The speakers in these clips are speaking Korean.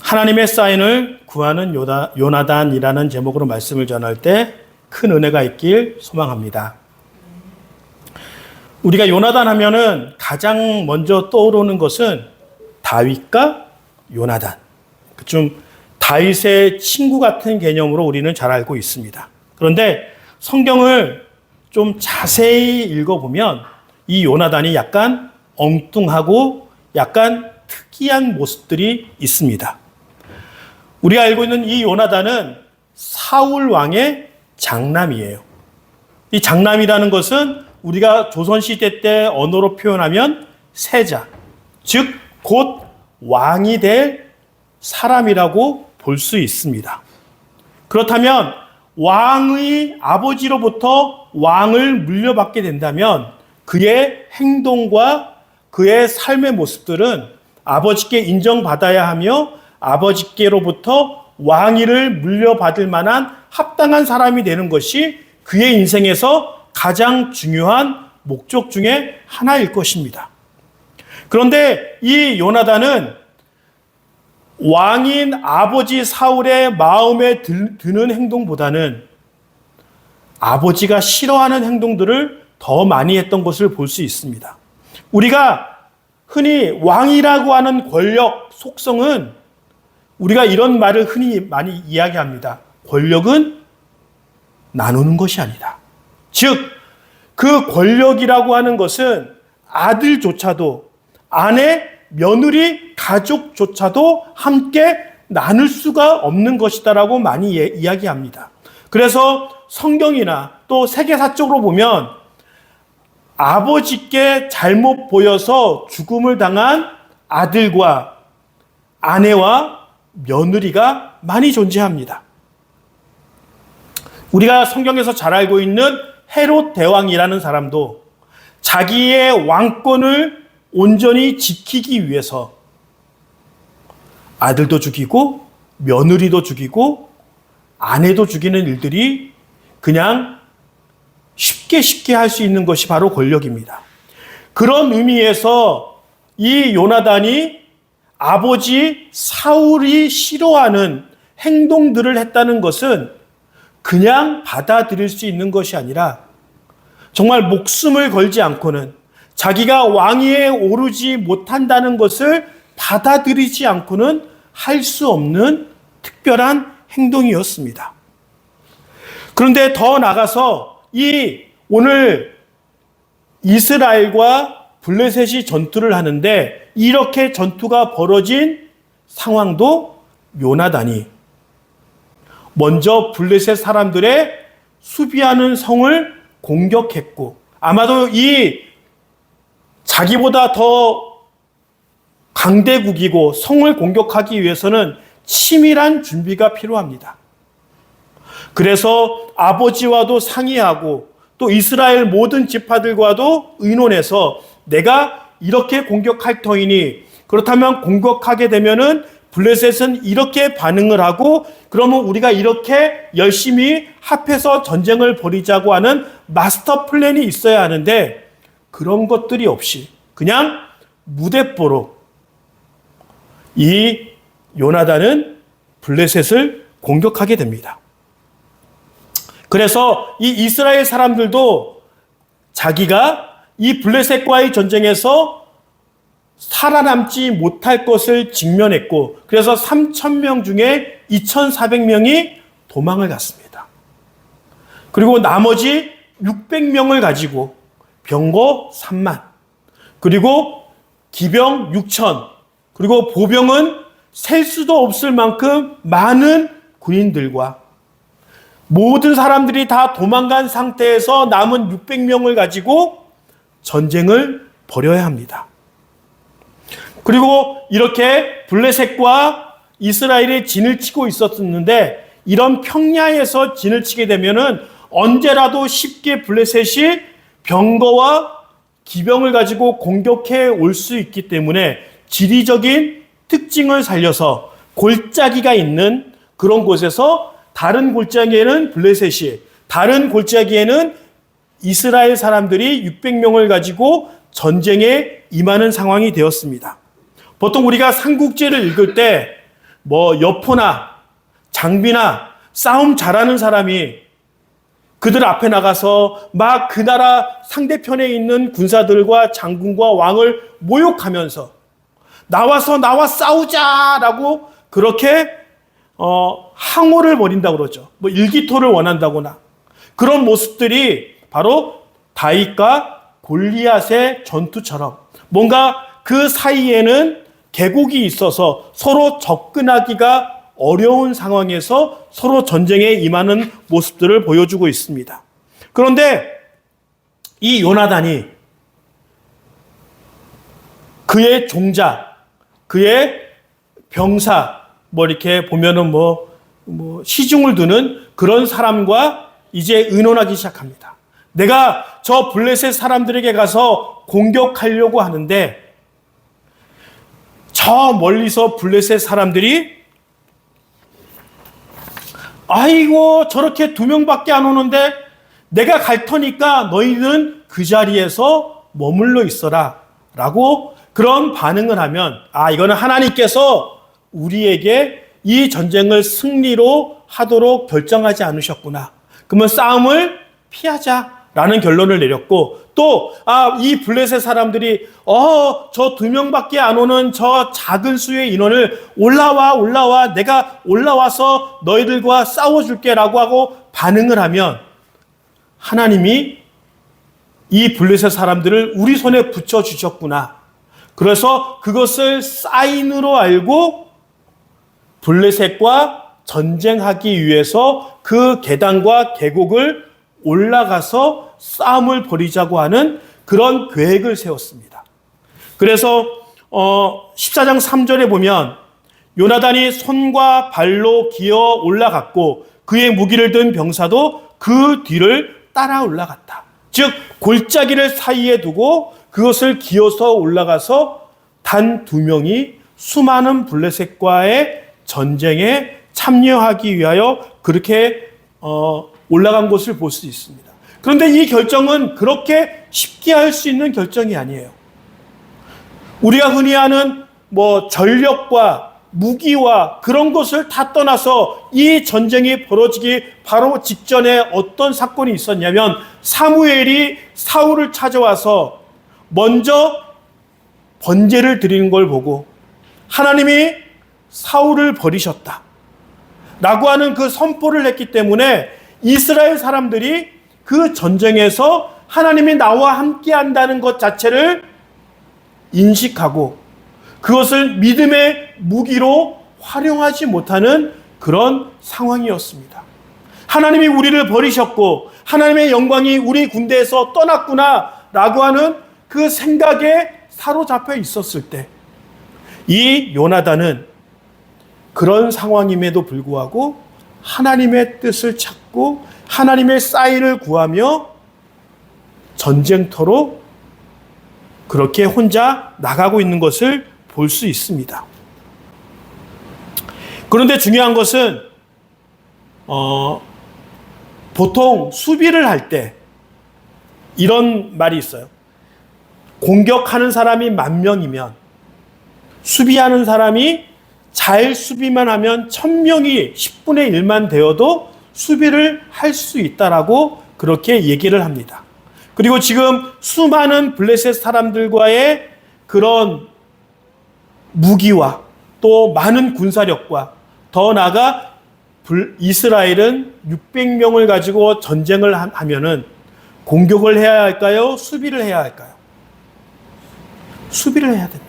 하나님의 사인을 구하는 요나단이라는 제목으로 말씀을 전할 때 큰 은혜가 있길 소망합니다. 우리가 요나단 하면은 가장 먼저 떠오르는 것은 다윗과 요나단. 좀 다윗의 친구 같은 개념으로 우리는 잘 알고 있습니다. 그런데 성경을 좀 자세히 읽어보면 이 요나단이 약간 엉뚱하고 약간 특이한 모습들이 있습니다. 우리가 알고 있는 이 요나단은 사울 왕의 장남이에요. 이 장남이라는 것은 우리가 조선시대 때 언어로 표현하면 세자, 즉 곧 왕이 될 사람이라고 볼 수 있습니다. 그렇다면 왕의 아버지로부터 왕을 물려받게 된다면 그의 행동과 그의 삶의 모습들은 아버지께 인정받아야 하며 아버지께로부터 왕위를 물려받을 만한 합당한 사람이 되는 것이 그의 인생에서 가장 중요한 목적 중에 하나일 것입니다. 그런데 이 요나단은 왕인 아버지 사울의 마음에 드는 행동보다는 아버지가 싫어하는 행동들을 더 많이 했던 것을 볼 수 있습니다. 우리가 흔히 왕이라고 하는 권력 속성은 우리가 이런 말을 흔히 많이 이야기합니다. 권력은 나누는 것이 아니다. 즉, 그 권력이라고 하는 것은 아들조차도 아내, 며느리, 가족조차도 함께 나눌 수가 없는 것이다라고 많이 이야기합니다. 그래서 성경이나 또 세계사적으로 보면 아버지께 잘못 보여서 죽음을 당한 아들과 아내와 며느리가 많이 존재합니다. 우리가 성경에서 잘 알고 있는 헤롯 대왕이라는 사람도 자기의 왕권을 온전히 지키기 위해서 아들도 죽이고 며느리도 죽이고 아내도 죽이는 일들이 그냥 쉽게 할 수 있는 것이 바로 권력입니다. 그런 의미에서 이 요나단이 아버지 사울이 싫어하는 행동들을 했다는 것은 그냥 받아들일 수 있는 것이 아니라 정말 목숨을 걸지 않고는 자기가 왕위에 오르지 못한다는 것을 받아들이지 않고는 할 수 없는 특별한 행동이었습니다. 그런데 더 나아가서 이 오늘 이스라엘과 블레셋이 전투를 하는데 이렇게 전투가 벌어진 상황도 요나단이 먼저 블레셋 사람들의 수비하는 성을 공격했고 아마도 이 자기보다 더 강대국이고 성을 공격하기 위해서는 치밀한 준비가 필요합니다. 그래서 아버지와도 상의하고 또 이스라엘 모든 지파들과도 의논해서 내가 이렇게 공격할 터이니 그렇다면 공격하게 되면은 블레셋은 이렇게 반응을 하고 그러면 우리가 이렇게 열심히 합해서 전쟁을 벌이자고 하는 마스터 플랜이 있어야 하는데 그런 것들이 없이 그냥 무대뽀로 이 요나단은 블레셋을 공격하게 됩니다. 그래서 이 이스라엘 사람들도 자기가 이 블레셋과의 전쟁에서 살아남지 못할 것을 직면했고 그래서 3,000명 중에 2,400명이 도망을 갔습니다. 그리고 나머지 600명을 가지고 병거 3만 그리고 기병 6천 그리고 보병은 셀 수도 없을 만큼 많은 군인들과 모든 사람들이 다 도망간 상태에서 남은 600명을 가지고 전쟁을 벌여야 합니다. 그리고 이렇게 블레셋과 이스라엘이 진을 치고 있었는데 이런 평야에서 진을 치게 되면은 언제라도 쉽게 블레셋이 병거와 기병을 가지고 공격해 올 수 있기 때문에 지리적인 특징을 살려서 골짜기가 있는 그런 곳에서 다른 골짜기에는 블레셋이, 다른 골짜기에는 이스라엘 사람들이 600명을 가지고 전쟁에 임하는 상황이 되었습니다. 보통 우리가 삼국지를 읽을 때 뭐 여포나 장비나 싸움 잘하는 사람이 그들 앞에 나가서 막 그 나라 상대편에 있는 군사들과 장군과 왕을 모욕하면서 나와 싸우자라고 그렇게 항호를 벌인다고 그러죠. 뭐 일기토를 원한다거나 그런 모습들이 바로 다윗과 골리앗의 전투처럼 뭔가 그 사이에는 계곡이 있어서 서로 접근하기가 어려운 상황에서 서로 전쟁에 임하는 모습들을 보여주고 있습니다. 그런데 이 요나단이 그의 종자, 그의 병사, 뭐 이렇게 보면은 뭐 시중을 두는 그런 사람과 이제 의논하기 시작합니다. 내가 저 블레셋 사람들에게 가서 공격하려고 하는데 저 멀리서 블레셋 사람들이 아이고 저렇게 2명밖에 안 오는데 내가 갈 터니까 너희는 그 자리에서 머물러 있어라 라고 그런 반응을 하면 이거는 하나님께서 우리에게 이 전쟁을 승리로 하도록 결정하지 않으셨구나. 그러면 싸움을 피하자라는 결론을 내렸고 또 이 블레셋 사람들이 저 2명밖에 안 오는 저 작은 수의 인원을 올라와 내가 올라와서 너희들과 싸워줄게라고 하고 반응을 하면 하나님이 이 블레셋 사람들을 우리 손에 붙여주셨구나. 그래서 그것을 사인으로 알고 블레셋과 전쟁하기 위해서 그 계단과 계곡을 올라가서 싸움을 벌이자고 하는 그런 계획을 세웠습니다. 그래서 14장 3절에 보면 요나단이 손과 발로 기어 올라갔고 그의 무기를 든 병사도 그 뒤를 따라 올라갔다. 즉 골짜기를 사이에 두고 그것을 기어서 올라가서 단 2명이 수많은 블레셋과의 전쟁에 참여하기 위하여 그렇게 올라간 것을 볼 수 있습니다. 그런데 이 결정은 그렇게 쉽게 할 수 있는 결정이 아니에요. 우리가 흔히 아는 전력과 무기와 그런 것을 다 떠나서 이 전쟁이 벌어지기 바로 직전에 어떤 사건이 있었냐면 사무엘이 사울을 찾아와서 먼저 번제를 드리는 걸 보고 하나님이 사울을 버리셨다 라고 하는 그 선포를 했기 때문에 이스라엘 사람들이 그 전쟁에서 하나님이 나와 함께 한다는 것 자체를 인식하고 그것을 믿음의 무기로 활용하지 못하는 그런 상황이었습니다. 하나님이 우리를 버리셨고 하나님의 영광이 우리 군대에서 떠났구나 라고 하는 그 생각에 사로잡혀 있었을 때 이 요나단은 그런 상황임에도 불구하고 하나님의 뜻을 찾고 하나님의 사인을 구하며 전쟁터로 그렇게 혼자 나가고 있는 것을 볼 수 있습니다. 그런데 중요한 것은 보통 수비를 할 때 이런 말이 있어요. 공격하는 사람이 10,000명이면 수비하는 사람이 잘 수비만 하면 1,000명이 10분의 1만 되어도 수비를 할 수 있다라고 그렇게 얘기를 합니다. 그리고 지금 수많은 블레셋 사람들과의 그런 무기와 또 많은 군사력과 더 나아가 이스라엘은 600명을 가지고 전쟁을 하면은 공격을 해야 할까요? 수비를 해야 할까요? 수비를 해야 됩니다.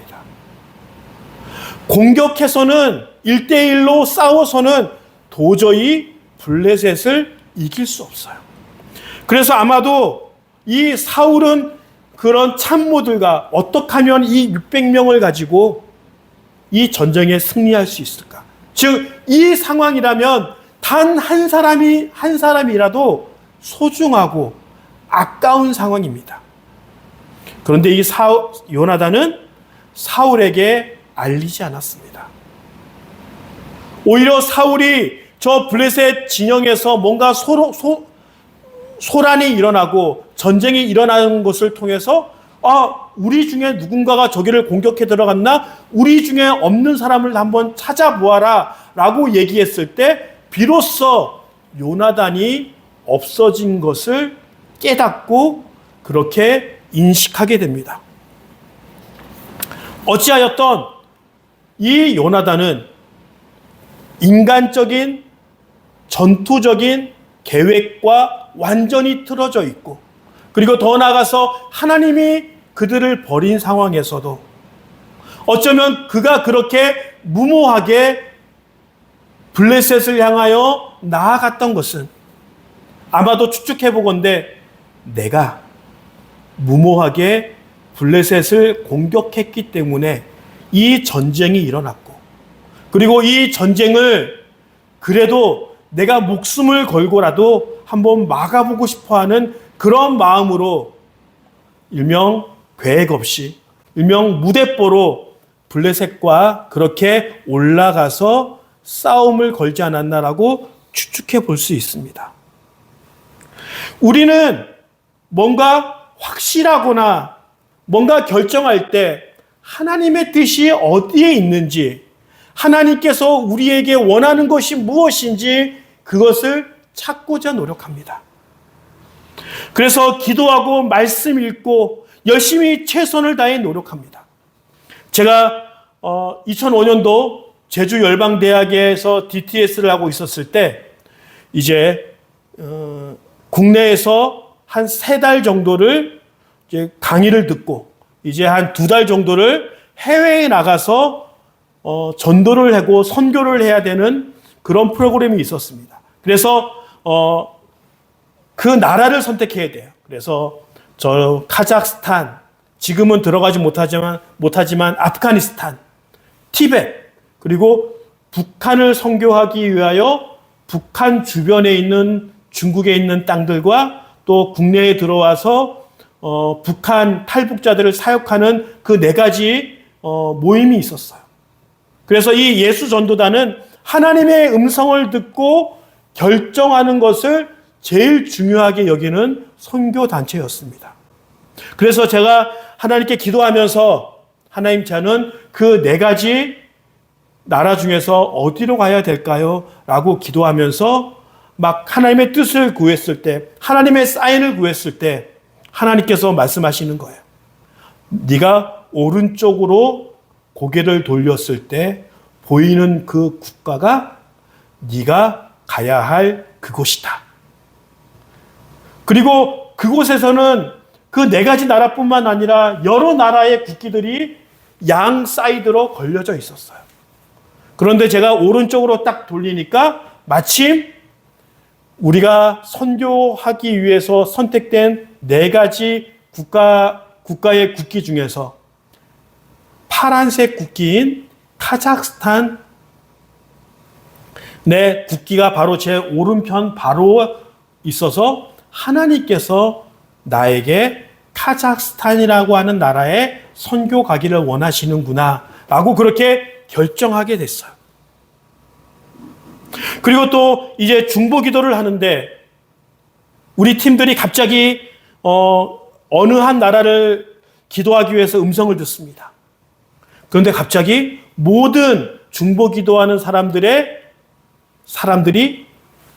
공격해서는 1대1로 싸워서는 도저히 블레셋을 이길 수 없어요. 그래서 아마도 이 사울은 그런 참모들과 어떻게 하면 이 600명을 가지고 이 전쟁에 승리할 수 있을까? 즉, 이 상황이라면 단 한 사람이라도 소중하고 아까운 상황입니다. 그런데 이 요나단은 사울에게 알리지 않았습니다. 오히려 사울이 저 블레셋 진영에서 뭔가 소란이 일어나고 전쟁이 일어나는 것을 통해서 우리 중에 누군가가 저기를 공격해 들어갔나? 우리 중에 없는 사람을 한번 찾아보아라 라고 얘기했을 때 비로소 요나단이 없어진 것을 깨닫고 그렇게 인식하게 됩니다. 어찌하였던 이 요나단은 인간적인 전투적인 계획과 완전히 틀어져 있고, 그리고 더 나아가서 하나님이 그들을 버린 상황에서도 어쩌면 그가 그렇게 무모하게 블레셋을 향하여 나아갔던 것은 아마도 추측해보건대 내가 무모하게 블레셋을 공격했기 때문에 이 전쟁이 일어났고, 그리고 이 전쟁을 그래도 내가 목숨을 걸고라도 한번 막아보고 싶어하는 그런 마음으로 일명 계획 없이, 일명 무대뽀로 블레셋과 그렇게 올라가서 싸움을 걸지 않았나라고 추측해 볼 수 있습니다. 우리는 뭔가 확실하거나 뭔가 결정할 때 하나님의 뜻이 어디에 있는지, 하나님께서 우리에게 원하는 것이 무엇인지 그것을 찾고자 노력합니다. 그래서 기도하고 말씀 읽고 열심히 최선을 다해 노력합니다. 제가 2005년도 제주 열방대학에서 DTS를 하고 있었을 때 이제 국내에서 한 3달 정도를 이제 강의를 듣고 이제 한 2달 정도를 해외에 나가서 전도를 하고 선교를 해야 되는 그런 프로그램이 있었습니다. 그래서 그 나라를 선택해야 돼요. 그래서 저 카자흐스탄, 지금은 들어가지 못하지만 아프가니스탄, 티베트, 그리고 북한을 선교하기 위하여 북한 주변에 있는 중국에 있는 땅들과 또 국내에 들어와서 북한 탈북자들을 사역하는 그 4가지 모임이 있었어요. 그래서 이 예수 전도단은 하나님의 음성을 듣고 결정하는 것을 제일 중요하게 여기는 선교 단체였습니다. 그래서 제가 하나님께 기도하면서 하나님, 저는 그 4가지 나라 중에서 어디로 가야 될까요? 라고 기도하면서 막 하나님의 뜻을 구했을 때, 하나님의 사인을 구했을 때 하나님께서 말씀하시는 거예요. 네가 오른쪽으로 고개를 돌렸을 때 보이는 그 국가가 네가 가야 할 그곳이다. 그리고 그곳에서는 그 4가지 나라뿐만 아니라 여러 나라의 국기들이 양 사이드로 걸려져 있었어요. 그런데 제가 오른쪽으로 딱 돌리니까 마침 우리가 선교하기 위해서 선택된 4가지 국가의 국기 중에서 파란색 국기인 카자흐스탄 내 국기가 바로 제 오른편 바로 있어서 하나님께서 나에게 카자흐스탄이라고 하는 나라에 선교 가기를 원하시는구나 라고 그렇게 결정하게 됐어요. 그리고 또 이제 중보 기도를 하는데 우리 팀들이 갑자기 어느 한 나라를 기도하기 위해서 음성을 듣습니다. 그런데 갑자기 모든 중보 기도하는 사람들이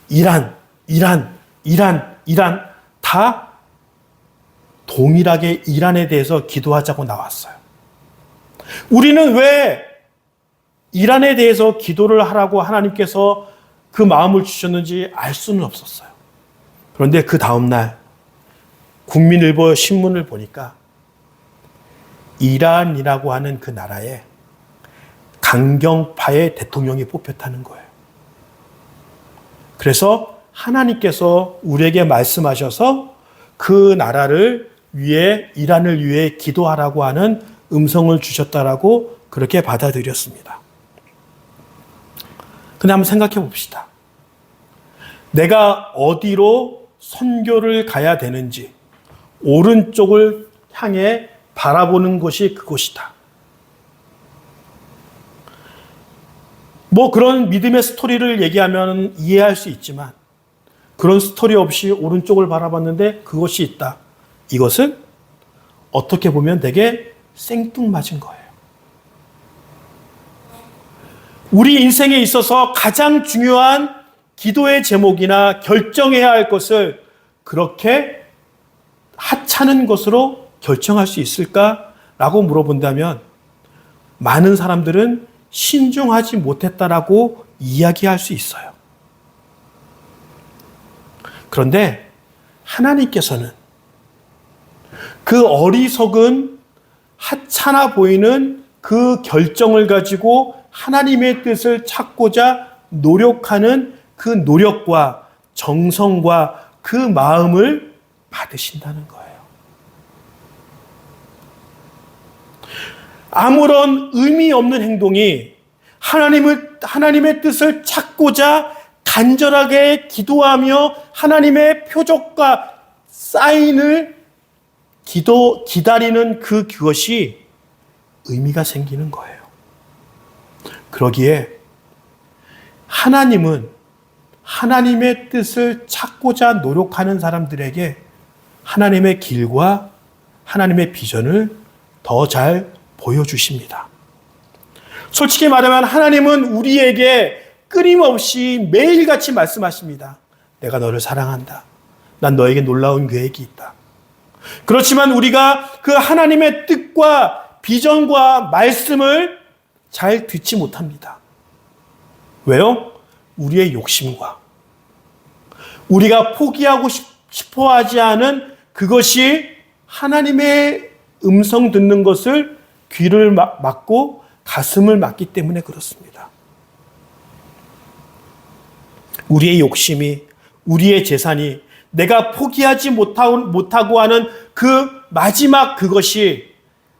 이란 다 동일하게 이란에 대해서 기도하자고 나왔어요. 우리는 왜 이란에 대해서 기도를 하라고 하나님께서 그 마음을 주셨는지 알 수는 없었어요. 그런데 그 다음날 국민일보 신문을 보니까 이란이라고 하는 그 나라에 강경파의 대통령이 뽑혔다는 거예요. 그래서 하나님께서 우리에게 말씀하셔서 그 나라를 위해, 이란을 위해 기도하라고 하는 음성을 주셨다라고 그렇게 받아들였습니다. 근데 한번 생각해 봅시다. 내가 어디로 선교를 가야 되는지 오른쪽을 향해 바라보는 것이 그곳이다. 뭐 그런 믿음의 스토리를 얘기하면 이해할 수 있지만 그런 스토리 없이 오른쪽을 바라봤는데 그것이 있다. 이것은 어떻게 보면 되게 생뚱맞은 거예요. 우리 인생에 있어서 가장 중요한 기도의 제목이나 결정해야 할 것을 그렇게 하찮은 것으로 결정할 수 있을까라고 물어본다면 많은 사람들은 신중하지 못했다라고 이야기할 수 있어요. 그런데 하나님께서는 그 어리석은 하찮아 보이는 그 결정을 가지고 하나님의 뜻을 찾고자 노력하는 그 노력과 정성과 그 마음을 받으신다는 거예요. 아무런 의미 없는 행동이 하나님의 뜻을 찾고자 간절하게 기도하며 하나님의 표적과 사인을 기다리는 그것이 의미가 생기는 거예요. 그러기에 하나님은 하나님의 뜻을 찾고자 노력하는 사람들에게 하나님의 길과 하나님의 비전을 더 잘 보여주십니다. 솔직히 말하면 하나님은 우리에게 끊임없이 매일같이 말씀하십니다. 내가 너를 사랑한다. 난 너에게 놀라운 계획이 있다. 그렇지만 우리가 그 하나님의 뜻과 비전과 말씀을 잘 듣지 못합니다. 왜요? 우리의 욕심과 우리가 포기하고 싶어 하지 않은 그것이 하나님의 음성 듣는 것을 귀를 막고 가슴을 막기 때문에 그렇습니다. 우리의 욕심이, 우리의 재산이 내가 포기하지 못하고 하는 그 마지막 그것이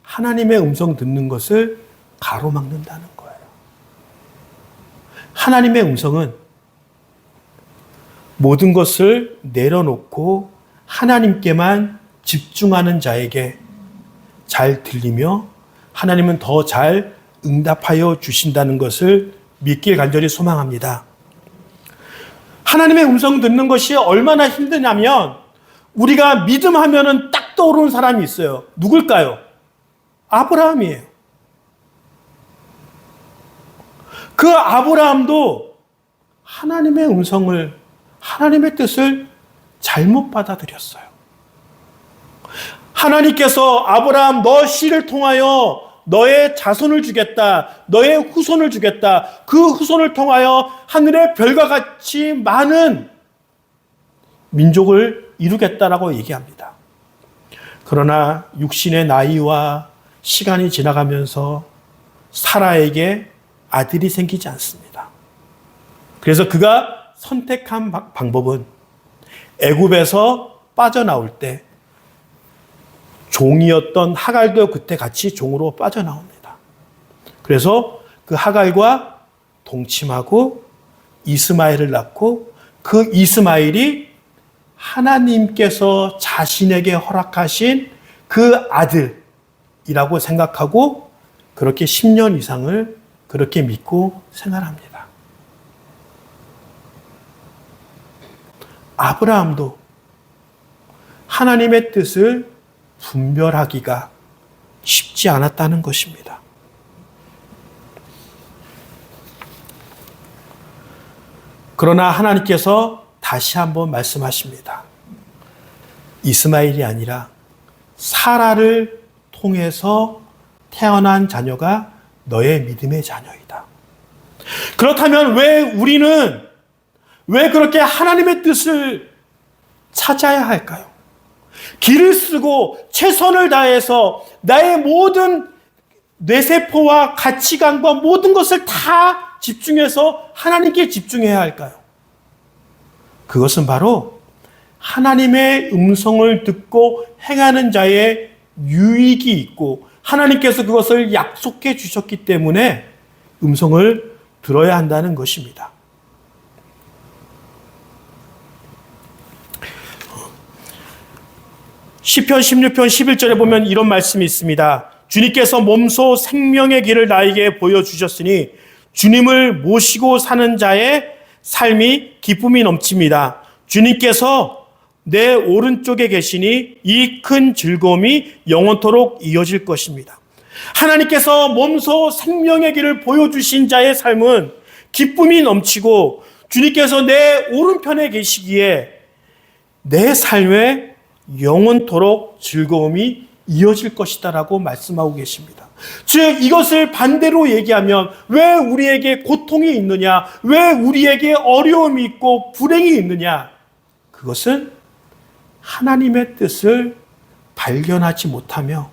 하나님의 음성 듣는 것을 가로막는다는 거예요. 하나님의 음성은 모든 것을 내려놓고 하나님께만 집중하는 자에게 잘 들리며 하나님은 더 잘 응답하여 주신다는 것을 믿길 간절히 소망합니다. 하나님의 음성 듣는 것이 얼마나 힘드냐면 우리가 믿음하면은 딱 떠오르는 사람이 있어요. 누굴까요? 아브라함이에요. 그 아브라함도 하나님의 음성을, 하나님의 뜻을 잘못 받아들였어요. 하나님께서 아브라함 너 씨를 통하여 너의 자손을 주겠다. 너의 후손을 주겠다. 그 후손을 통하여 하늘의 별과 같이 많은 민족을 이루겠다라고 얘기합니다. 그러나 육신의 나이와 시간이 지나가면서 사라에게 아들이 생기지 않습니다. 그래서 그가 선택한 방법은 애굽에서 빠져나올 때 종이었던 하갈도 그때 같이 종으로 빠져나옵니다. 그래서 그 하갈과 동침하고 이스마엘을 낳고 그 이스마엘이 하나님께서 자신에게 허락하신 그 아들이라고 생각하고 그렇게 10년 이상을 그렇게 믿고 생활합니다. 아브라함도 하나님의 뜻을 분별하기가 쉽지 않았다는 것입니다. 그러나 하나님께서 다시 한번 말씀하십니다. 이스마엘이 아니라 사라를 통해서 태어난 자녀가 너의 믿음의 자녀이다. 그렇다면 우리는 왜 그렇게 하나님의 뜻을 찾아야 할까요? 길을 쓰고 최선을 다해서 나의 모든 뇌세포와 가치관과 모든 것을 다 집중해서 하나님께 집중해야 할까요? 그것은 바로 하나님의 음성을 듣고 행하는 자의 유익이 있고 하나님께서 그것을 약속해 주셨기 때문에 음성을 들어야 한다는 것입니다. 시편 16편 11절에 보면 이런 말씀이 있습니다. 주님께서 몸소 생명의 길을 나에게 보여주셨으니 주님을 모시고 사는 자의 삶이 기쁨이 넘칩니다. 주님께서 내 오른쪽에 계시니 이 큰 즐거움이 영원토록 이어질 것입니다. 하나님께서 몸소 생명의 길을 보여주신 자의 삶은 기쁨이 넘치고 주님께서 내 오른편에 계시기에 내 삶에 영원토록 즐거움이 이어질 것이다라고 말씀하고 계십니다. 즉 이것을 반대로 얘기하면 왜 우리에게 고통이 있느냐, 왜 우리에게 어려움이 있고 불행이 있느냐, 그것은 하나님의 뜻을 발견하지 못하며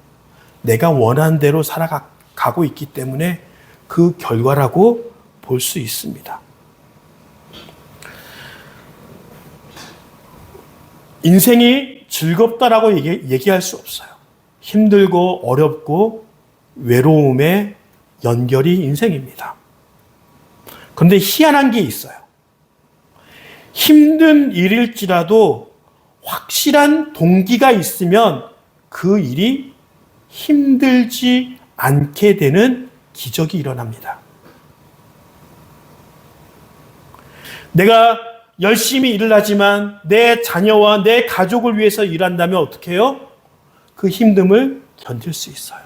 내가 원하는 대로 살아가고 있기 때문에 그 결과라고 볼 수 있습니다. 인생이 즐겁다라고 얘기할 수 없어요. 힘들고 어렵고 외로움의 연결이 인생입니다. 그런데 희한한 게 있어요. 힘든 일일지라도 확실한 동기가 있으면 그 일이 힘들지 않게 되는 기적이 일어납니다. 내가 열심히 일을 하지만 내 자녀와 내 가족을 위해서 일한다면 어떻게 해요? 그 힘듦을 견딜 수 있어요.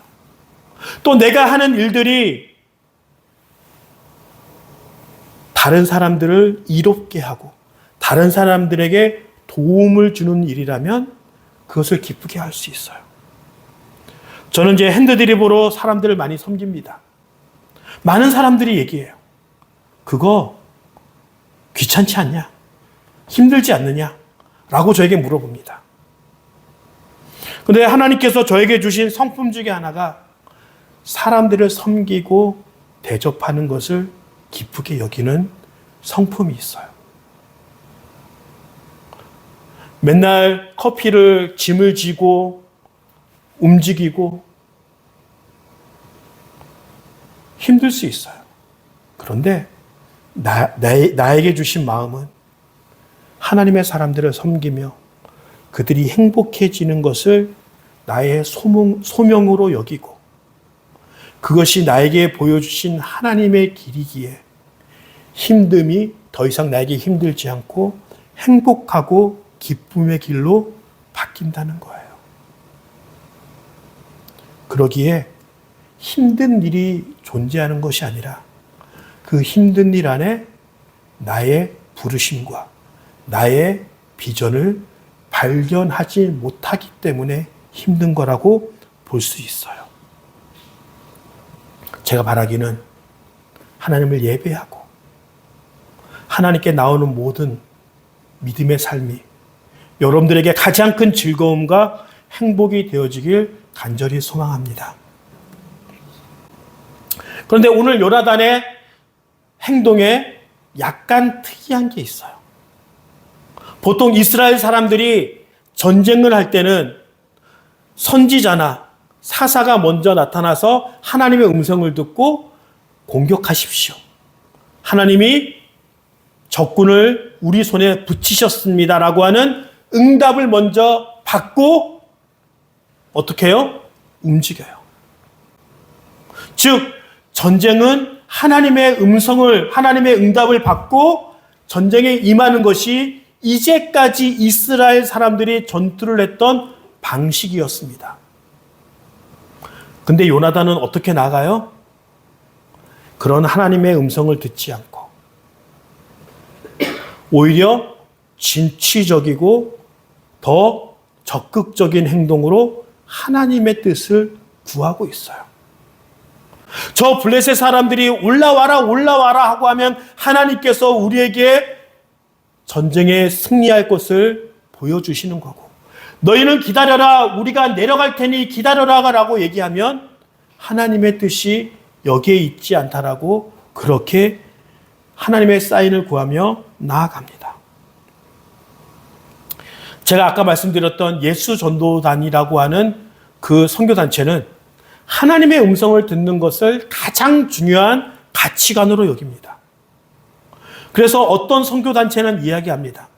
또 내가 하는 일들이 다른 사람들을 이롭게 하고 다른 사람들에게 도움을 주는 일이라면 그것을 기쁘게 할 수 있어요. 저는 이제 핸드드립으로 사람들을 많이 섬깁니다. 많은 사람들이 얘기해요. 그거 귀찮지 않냐? 힘들지 않느냐? 라고 저에게 물어봅니다. 그런데 하나님께서 저에게 주신 성품 중에 하나가 사람들을 섬기고 대접하는 것을 기쁘게 여기는 성품이 있어요. 맨날 커피를 짐을 지고 움직이고 힘들 수 있어요. 그런데 나에게 주신 마음은 하나님의 사람들을 섬기며 그들이 행복해지는 것을 나의 소명으로 여기고 그것이 나에게 보여주신 하나님의 길이기에 힘듦이 더 이상 나에게 힘들지 않고 행복하고 기쁨의 길로 바뀐다는 거예요. 그러기에 힘든 일이 존재하는 것이 아니라 그 힘든 일 안에 나의 부르심과 나의 비전을 발견하지 못하기 때문에 힘든 거라고 볼 수 있어요. 제가 바라기는 하나님을 예배하고 하나님께 나오는 모든 믿음의 삶이 여러분들에게 가장 큰 즐거움과 행복이 되어지길 간절히 소망합니다. 그런데 오늘 요나단의 행동에 약간 특이한 게 있어요. 보통 이스라엘 사람들이 전쟁을 할 때는 선지자나 사사가 먼저 나타나서 하나님의 음성을 듣고 공격하십시오. 하나님이 적군을 우리 손에 붙이셨습니다라고 하는 응답을 먼저 받고 어떻게 해요? 움직여요. 즉 전쟁은 하나님의 음성을, 하나님의 응답을 받고 전쟁에 임하는 것이 이제까지 이스라엘 사람들이 전투를 했던 방식이었습니다. 근데 요나단은 어떻게 나가요? 그런 하나님의 음성을 듣지 않고 오히려 진취적이고 더 적극적인 행동으로 하나님의 뜻을 구하고 있어요. 저 블레셋 사람들이 올라와라 하고 하면 하나님께서 우리에게 전쟁에 승리할 것을 보여주시는 거고, 너희는 기다려라, 우리가 내려갈 테니 기다려라 라고 얘기하면 하나님의 뜻이 여기에 있지 않다라고 그렇게 하나님의 사인을 구하며 나아갑니다. 제가 아까 말씀드렸던 예수전도단이라고 하는 그 선교단체는 하나님의 음성을 듣는 것을 가장 중요한 가치관으로 여깁니다. 그래서 어떤 선교단체는 이야기합니다.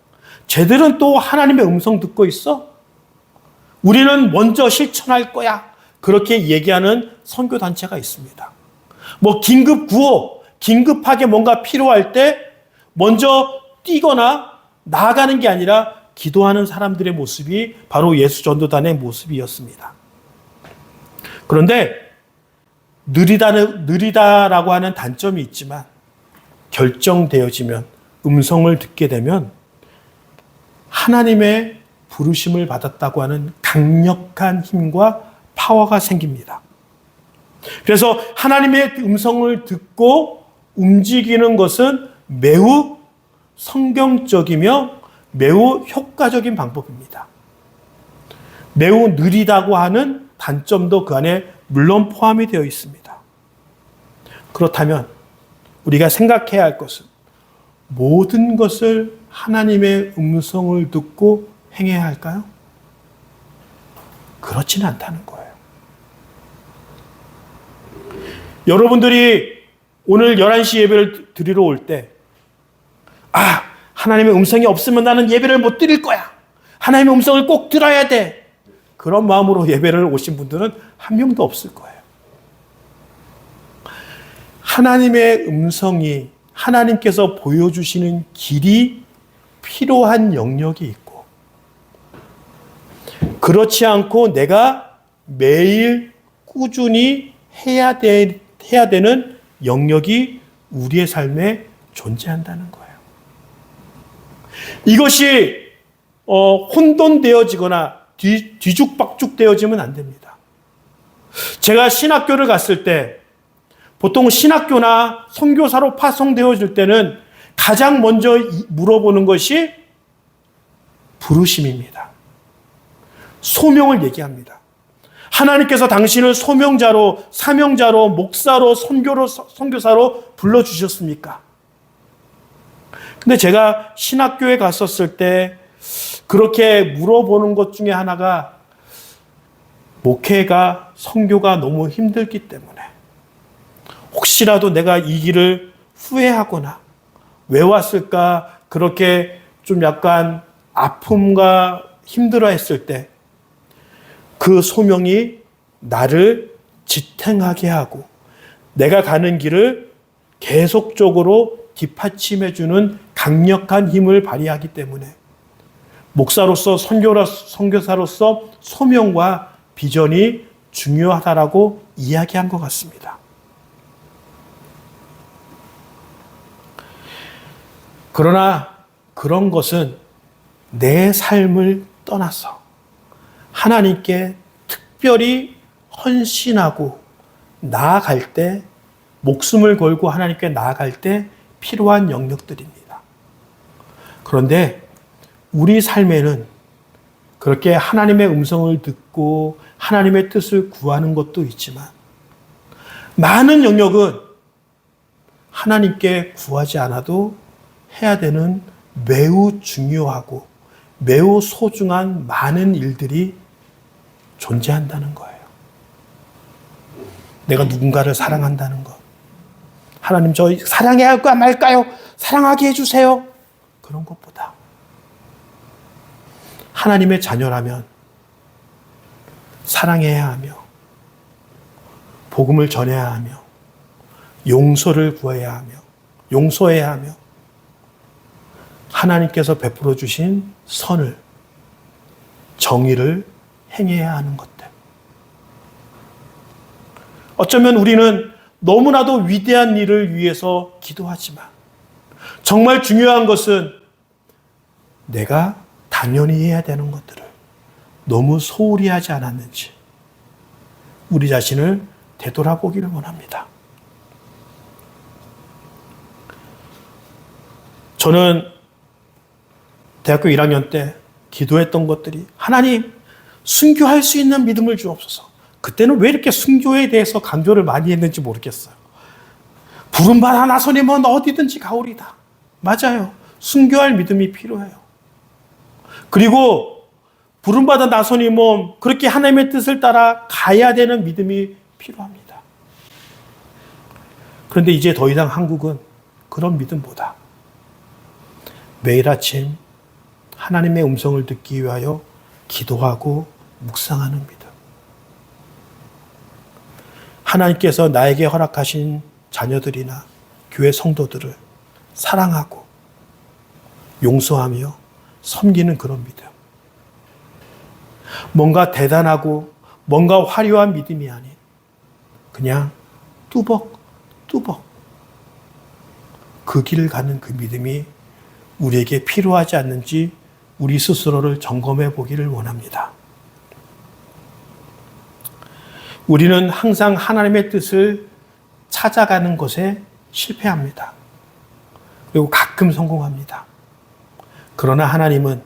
쟤들은 또 하나님의 음성 듣고 있어? 우리는 먼저 실천할 거야. 그렇게 얘기하는 선교단체가 있습니다. 뭐 긴급 구호, 긴급하게 뭔가 필요할 때 먼저 뛰거나 나아가는 게 아니라 기도하는 사람들의 모습이 바로 예수 전도단의 모습이었습니다. 그런데 느리다라고 하는 단점이 있지만 결정되어지면, 음성을 듣게 되면 하나님의 부르심을 받았다고 하는 강력한 힘과 파워가 생깁니다. 그래서 하나님의 음성을 듣고 움직이는 것은 매우 성경적이며 매우 효과적인 방법입니다. 매우 느리다고 하는 단점도 그 안에 물론 포함이 되어 있습니다. 그렇다면 우리가 생각해야 할 것은 모든 것을 하나님의 음성을 듣고 행해야 할까요? 그렇지는 않다는 거예요. 여러분들이 오늘 11시 예배를 드리러 올 때, 하나님의 음성이 없으면 나는 예배를 못 드릴 거야. 하나님의 음성을 꼭 들어야 돼. 그런 마음으로 예배를 오신 분들은 한 명도 없을 거예요. 하나님의 음성이, 하나님께서 보여주시는 길이 필요한 영역이 있고, 그렇지 않고 내가 매일 꾸준히 해야 되는 영역이 우리의 삶에 존재한다는 거예요. 이것이 혼돈되어지거나 뒤죽박죽 되어지면 안 됩니다. 제가 신학교를 갔을 때, 보통 신학교나 선교사로 파송되어질 때는 가장 먼저 물어보는 것이 부르심입니다. 소명을 얘기합니다. 하나님께서 당신을 소명자로, 사명자로, 목사로, 선교사로 불러주셨습니까? 근데 제가 신학교에 갔었을 때 그렇게 물어보는 것 중에 하나가, 목회가, 선교가 너무 힘들기 때문에 혹시라도 내가 이 길을 후회하거나 왜 왔을까, 그렇게 좀 약간 아픔과 힘들어 했을 때 그 소명이 나를 지탱하게 하고 내가 가는 길을 계속적으로 뒷받침해주는 강력한 힘을 발휘하기 때문에 목사로서, 선교사로서 소명과 비전이 중요하다라고 이야기한 것 같습니다. 그러나 그런 것은 내 삶을 떠나서 하나님께 특별히 헌신하고 나아갈 때, 목숨을 걸고 하나님께 나아갈 때 필요한 영역들입니다. 그런데 우리 삶에는 그렇게 하나님의 음성을 듣고 하나님의 뜻을 구하는 것도 있지만, 많은 영역은 하나님께 구하지 않아도 해야 되는 매우 중요하고 매우 소중한 많은 일들이 존재한다는 거예요. 내가 누군가를 사랑한다는 것. 하나님, 저 사랑해야 할까 말까요? 사랑하게 해주세요. 그런 것보다 하나님의 자녀라면 사랑해야 하며 복음을 전해야 하며 용서를 구해야 하며 용서해야 하며 하나님께서 베풀어 주신 선을, 정의를 행해야 하는 것들. 어쩌면 우리는 너무나도 위대한 일을 위해서 기도하지만 정말 중요한 것은 내가 당연히 해야 되는 것들을 너무 소홀히 하지 않았는지 우리 자신을 되돌아보기를 원합니다. 저는 대학교 1학년 때 기도했던 것들이, 하나님, 순교할 수 있는 믿음을 주옵소서. 그때는 왜 이렇게 순교에 대해서 강조를 많이 했는지 모르겠어요. 부름받아 나서니면 어디든지 가오리다. 맞아요. 순교할 믿음이 필요해요. 그리고 부름받아 나서니면 그렇게 하나님의 뜻을 따라 가야 되는 믿음이 필요합니다. 그런데 이제 더 이상 한국은 그런 믿음보다 매일 아침 하나님의 음성을 듣기 위하여 기도하고 묵상하는 믿음. 하나님께서 나에게 허락하신 자녀들이나 교회 성도들을 사랑하고 용서하며 섬기는 그런 믿음. 뭔가 대단하고 뭔가 화려한 믿음이 아닌 그냥 뚜벅뚜벅 그 길을 가는 그 믿음이 우리에게 필요하지 않는지 우리 스스로를 점검해 보기를 원합니다. 우리는 항상 하나님의 뜻을 찾아가는 것에 실패합니다. 그리고 가끔 성공합니다. 그러나 하나님은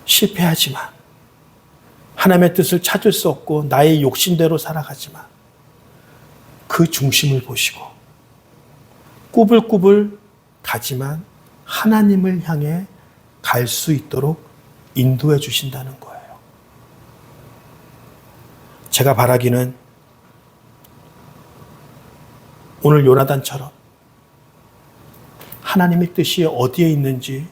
실패하지만 하나님의 뜻을 찾을 수 없고 나의 욕심대로 살아가지만 그 중심을 보시고 꾸불꾸불 가지만 하나님을 향해 갈 수 있도록 인도해 주신다는 거예요. 제가 바라기는 오늘 요나단처럼 하나님의 뜻이 어디에 있는지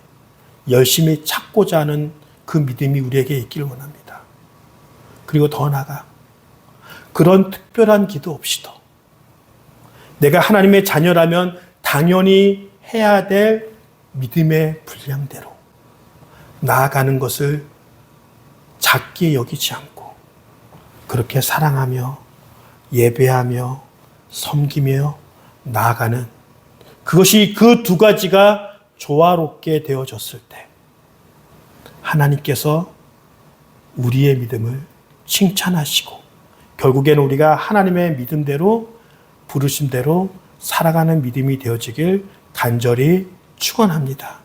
열심히 찾고자 하는 그 믿음이 우리에게 있기를 원합니다. 그리고 더 나아가 그런 특별한 기도 없이도 내가 하나님의 자녀라면 당연히 해야 될 믿음의 분량대로 나아가는 것을 작게 여기지 않고 그렇게 사랑하며 예배하며 섬기며 나아가는 그것이 그 두 가지가 조화롭게 되어졌을 때 하나님께서 우리의 믿음을 칭찬하시고 결국에는 우리가 하나님의 믿음대로 부르심대로 살아가는 믿음이 되어지길 간절히 축원합니다.